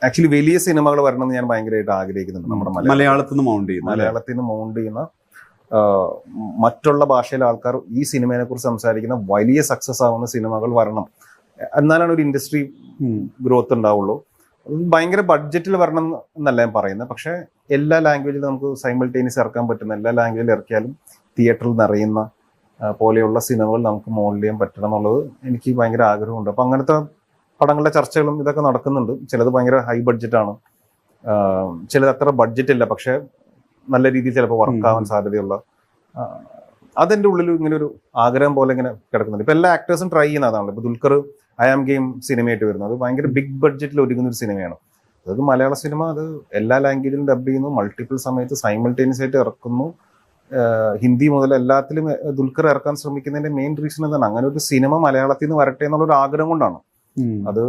Actually വലിയ സിനിമകൾ വരണമെന്ന് ഞാൻ ഭയങ്കരമായിട്ട് ആഗ്രഹിക്കുന്നുണ്ട്. നമ്മുടെ മലയാളത്തിൽ നിന്ന് മൗണ്ട് ചെയ്യുന്ന മറ്റുള്ള ഭാഷയിലെ ആൾക്കാർ ഈ സിനിമയെ കുറിച്ച് സംസാരിക്കുന്ന വലിയ സക്സസ് ആവുന്ന സിനിമകൾ വരണം. എന്നാലാണ് ഒരു ഇൻഡസ്ട്രി ഗ്രോത്ത് ഉണ്ടാവുള്ളൂ. ഭയങ്കര ബഡ്ജറ്റിൽ വരണം എന്നല്ല ഞാൻ പറയുന്നത്. പക്ഷെ എല്ലാ ലാംഗ്വേജിലും നമുക്ക് സൈമിൾട്ടേനിയസ് ഇറക്കാൻ പറ്റുന്ന എല്ലാ ലാംഗ്വേജിലും ഇറക്കിയാലും തിയേറ്ററിൽ നിറയുന്ന പോലെയുള്ള സിനിമകൾ നമുക്ക് മോൾഡ് ചെയ്യാൻ പറ്റണം എന്നുള്ളത് എനിക്ക് ഭയങ്കര ആഗ്രഹമുണ്ട്. അപ്പൊ അങ്ങനത്തെ പടങ്ങളുടെ ചർച്ചകളും ഇതൊക്കെ നടക്കുന്നുണ്ട്. ചിലത് ഭയങ്കര ഹൈ ബഡ്ജറ്റാണ്, ചിലത് അത്ര ബഡ്ജറ്റ് ഇല്ല, പക്ഷെ നല്ല രീതിയിൽ ചിലപ്പോൾ വർക്കാവാൻ സാധ്യതയുള്ള, അതെന്റെ ഉള്ളിൽ ഇങ്ങനെ ഒരു ആഗ്രഹം പോലെ ഇങ്ങനെ കിടക്കുന്നുണ്ട്. ഇപ്പൊ എല്ലാ ആക്ടേഴ്സും ട്രൈ ചെയ്യുന്ന അതാണല്ലോ. ഇപ്പൊ ദുൽഖർ ഐ ആം ഗെയിം സിനിമയായിട്ട് വരുന്നത്, അത് ഭയങ്കര ബിഗ് ബഡ്ജറ്റിൽ ഒരുങ്ങുന്ന ഒരു സിനിമയാണ്. അത് മലയാള സിനിമ അത് എല്ലാ ലാംഗ്വേജിലും ഡബ് ചെയ്യുന്നു, മൾട്ടിപ്പിൾ സമയത്ത് സൈമിൾട്ടേനിയസ് ആയിട്ട് ഇറക്കുന്നു. ഹിന്ദി മുതൽ എല്ലാത്തിലും ദുൽഖർ ഇറക്കാൻ ശ്രമിക്കുന്നതിന്റെ മെയിൻ റീസൺ എന്താണ്? അങ്ങനെ ഒരു സിനിമ മലയാളത്തിൽ നിന്ന് വരട്ടെ എന്നുള്ളൊരു ആഗ്രഹം കൊണ്ടാണ്. അത്